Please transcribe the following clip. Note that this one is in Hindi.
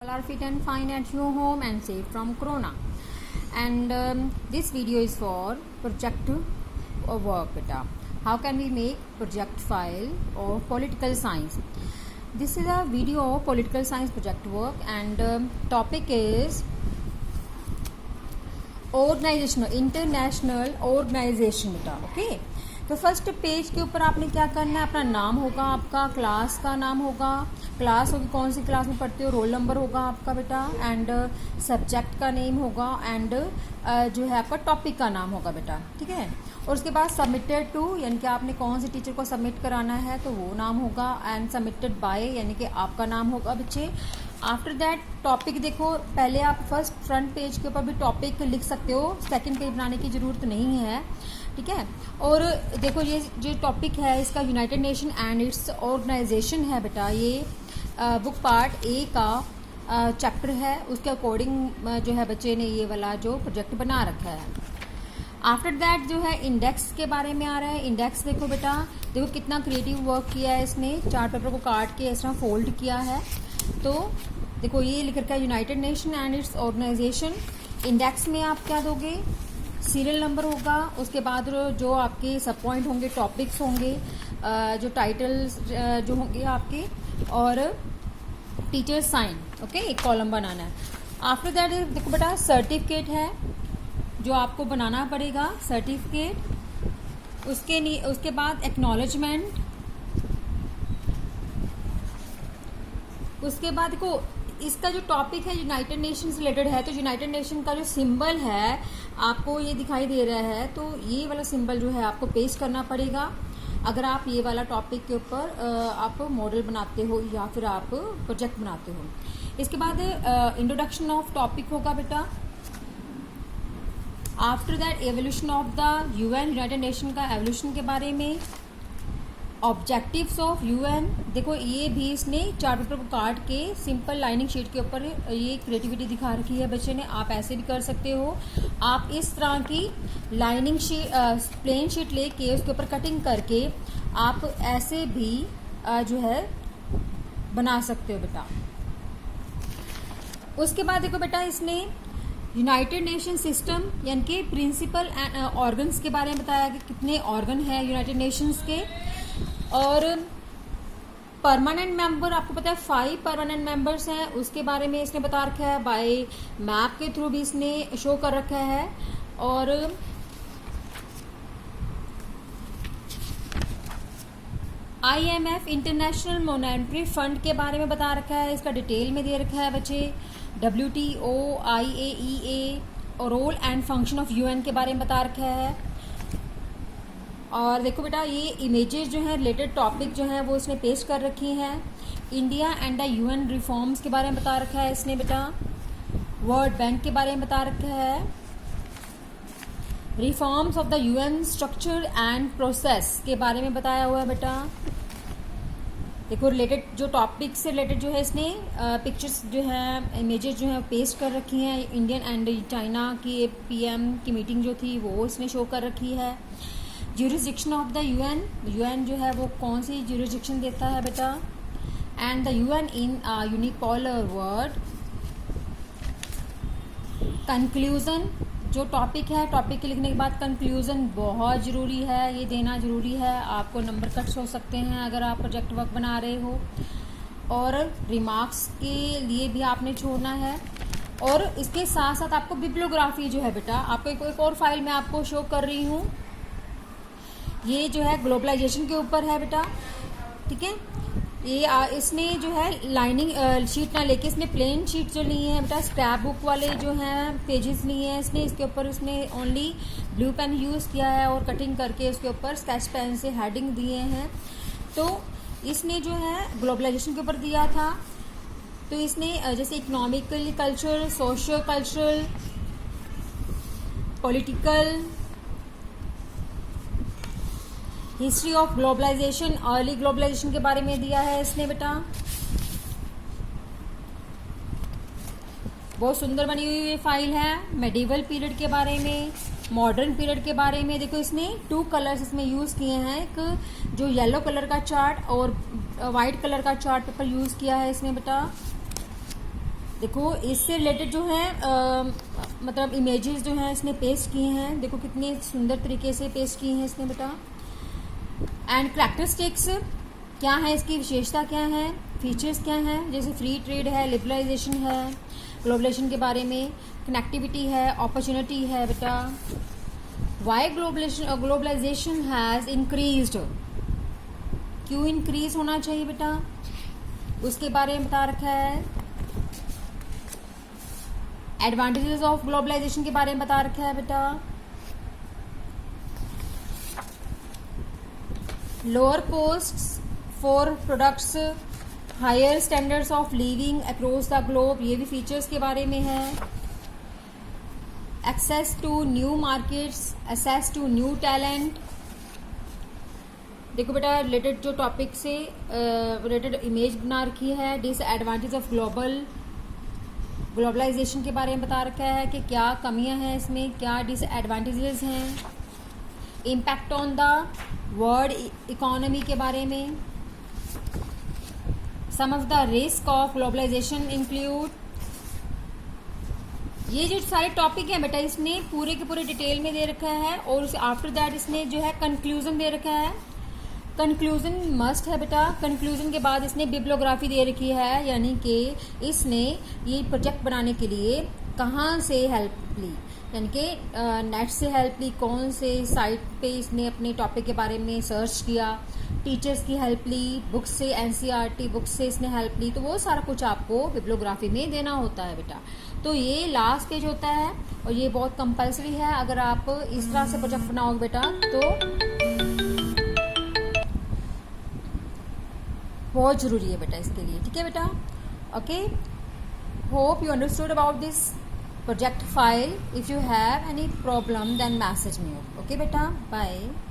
All are fit and fine at your home and safe from corona. And this video is for project work beta. How can we make project file of political science? This is a video of political science project work and topic is organization, international organization बेटा. ओके तो फर्स्ट पेज के ऊपर आपने क्या करना है, अपना नाम होगा, आपका क्लास का नाम होगा, क्लास होगी कौन सी क्लास में पढ़ते हो, रोल नंबर होगा आपका बेटा, एंड सब्जेक्ट का नेम होगा, एंड जो है आपका टॉपिक का नाम होगा बेटा. ठीक है. और उसके बाद सबमिटेड टू यानी कि आपने कौन से टीचर को सबमिट कराना है तो वो नाम होगा, एंड सबमिटेड बाय यानी कि आपका नाम होगा बच्चे. आफ्टर दैट टॉपिक देखो, पहले आप फर्स्ट फ्रंट पेज के ऊपर भी टॉपिक लिख सकते हो, सेकंड पेज बनाने की जरूरत नहीं है. ठीक है. और देखो ये जो टॉपिक है इसका united nation and its organisation है बेटा. ये बुक पार्ट ए का चैप्टर है, उसके अकॉर्डिंग जो है बच्चे ने ये वाला जो प्रोजेक्ट बना रखा है. आफ्टर दैट जो है इंडेक्स के बारे में आ रहा है. इंडेक्स देखो बेटा, देखो कितना क्रिएटिव वर्क किया है इसने, चार्ट पेपर को काट के इस तरह फोल्ड किया है. तो देखो ये लिख रखा है united nation and its organisation. Index में आप क्या दोगे, सीरियल नंबर होगा, उसके बाद जो आपके सब पॉइंट होंगे, टॉपिक्स होंगे, जो टाइटल्स जो होंगे आपके, और टीचर साइन. ओके, एक कॉलम बनाना है. आफ्टर दैट देखो बेटा सर्टिफिकेट है जो आपको बनाना पड़ेगा, सर्टिफिकेट. उसके बाद एक्नॉलेजमेंट. उसके बाद देखो इसका जो टॉपिक है यूनाइटेड नेशन से रिलेटेड है, तो यूनाइटेड नेशन का जो सिंबल है आपको ये दिखाई दे रहा है, तो ये वाला सिंबल जो है आपको पेस्ट करना पड़ेगा अगर आप ये वाला टॉपिक के ऊपर आप मॉडल बनाते हो या फिर आप प्रोजेक्ट बनाते हो. इसके बाद इंट्रोडक्शन ऑफ टॉपिक होगा बेटा. After that evolution of the UN, United nation का एवोल्यूशन के बारे में. ऑब्जेक्टिव्स ऑफ यूएन, देखो ये भी इसने चार्ट पेपर को काट के सिंपल लाइनिंग शीट के ऊपर ये क्रिएटिविटी दिखा रखी है बच्चे ने. आप ऐसे भी कर सकते हो, आप इस तरह की लाइनिंग शीट प्लेन शीट लेके उसके ऊपर कटिंग करके आप ऐसे भी जो है बना सकते हो बेटा. उसके बाद देखो बेटा इसने यूनाइटेड नेशन सिस्टम यानी कि प्रिंसिपल एंड ऑर्गन्स के बारे में बताया कि कितने ऑर्गन है यूनाइटेड नेशंस के. और परमानेंट मेंबर आपको पता है 5 परमानेंट मेंबर्स हैं, उसके बारे में इसने बता रखा है. बाय मैप के थ्रू भी इसने शो कर रखा है. और IMF इंटरनेशनल मॉनेटरी फंड के बारे में बता रखा है, इसका डिटेल में दे रखा है बच्चे. WTO, IAEA और role and function of UN के बारे में बता रखा है. और देखो बेटा ये इमेजेस जो है रिलेटेड टॉपिक जो है वो इसने पेस्ट कर रखी हैं. India and the UN reforms के बारे में बता रखा है इसने बेटा. वर्ल्ड बैंक के बारे में बता रखा है. Reforms of the UN structure and process के बारे में बताया हुआ है बेटा. देखो रिलेटेड जो टॉपिक से रिलेटेड जो है इसने पिक्चर्स जो है इमेजेस जो है पेस्ट कर रखी हैं. इंडियन एंड चाइना की PM की मीटिंग जो थी वो इसने शो कर रखी है. ज्यूरिसडिक्शन ऑफ द UN जो है वो कौन सी ज्यूरिसडिक्शन देता है बेटा. And the UN in unipolar world. Conclusion जो टॉपिक है, टॉपिक के लिखने के बाद कंक्लूजन बहुत ज़रूरी है, ये देना ज़रूरी है. आपको नंबर कट्स हो सकते हैं अगर आप प्रोजेक्ट वर्क बना रहे हो. और रिमार्क्स के लिए भी आपने छोड़ना है. और इसके साथ साथ आपको बिब्लियोग्राफी जो है बेटा, आपको एक और फाइल मैं आपको शो कर रही हूँ, ये जो है ग्लोबलाइजेशन के ऊपर है बेटा. ठीक है. ये इसने जो है लाइनिंग शीट ना लेके इसने प्लेन शीट जो ली है बेटा, स्क्रैप बुक वाले जो हैं पेजेस लिए हैं इसने. इसके ऊपर इसने ओनली ब्लू पेन यूज़ किया है और कटिंग करके उसके ऊपर स्केच पेन से हेडिंग दिए हैं. तो इसने जो है ग्लोबलाइजेशन के ऊपर दिया था, तो इसने जैसे economical culture, social cultural, political, history of globalisation, early globalisation के बारे में दिया है इसने बेटा. बहुत सुंदर बनी हुई ये फाइल है. मेडिवल पीरियड के बारे में, मॉडर्न पीरियड के बारे में. देखो इसने 2 कलर्स इसमें यूज़ किए हैं, एक जो येलो कलर का चार्ट और वाइट कलर का चार्ट पेपर यूज़ किया है इसमें बेटा. देखो इससे रिलेटेड जो है मतलब इमेजेस जो हैं इसने पेस्ट किए हैं, देखो कितने सुंदर तरीके से पेस्ट किए हैं इसने बेटा। एंड करैक्टरिस्टिक्स क्या है, इसकी विशेषता क्या है, फीचर्स क्या हैं, जैसे फ्री ट्रेड है, लिबरलाइजेशन है, ग्लोबलाइजेशन के बारे में, कनेक्टिविटी है, अपॉर्चुनिटी है बेटा। वाई ग्लोबलाइजेशन हैज़ इंक्रीज्ड, क्यों इंक्रीज होना चाहिए बेटा, उसके बारे में बता रखा है। एडवांटेजेस ऑफ ग्लोबलाइजेशन के बारे में बता रखा है बेटा। Lower costs for products, higher standards of living across the globe, ये भी फीचर्स के बारे में है। Access to new markets, access to new talent. देखो बेटा रिलेटेड जो टॉपिक से रिलेटेड इमेज बना रखी है। डिसएडवांटेज ऑफ ग्लोबलाइजेशन के बारे में बता रखा है कि क्या कमियां हैं इसमें, क्या डिसएडवांटेजेस हैं। Impact on the world economy के बारे में। Some of the risk of globalization include. ये जो सारे टॉपिक हैं बेटा इसने पूरे के पूरे डिटेल में दे रखा है और आफ्टर दैट इसने जो है कंक्लूजन दे रखा है। कंक्लूजन मस्ट है बेटा। कंक्लूजन के बाद इसने बिब्लियोग्राफी दे रखी है, यानी कि इसने ये प्रोजेक्ट बनाने के लिए कहाँ से हेल्प ली, यानी कि नेट से हेल्प ली, कौन से साइट पे इसने अपने टॉपिक के बारे में सर्च किया, टीचर्स की हेल्प ली, बुक्स से एनसीईआरटी बुक्स से इसने हेल्प ली, तो वो सारा कुछ आपको बिब्लियोग्राफी में देना होता है बेटा। तो ये लास्ट पेज होता है और ये बहुत कंपलसरी है। अगर आप इस तरह से प्रोजेक्ट बनाओगे बेटा तो बहुत जरूरी है बेटा इसके लिए, ठीक है बेटा। Okay, hope you understood about this project file. If you have any problem then message me. Okay beta, bye.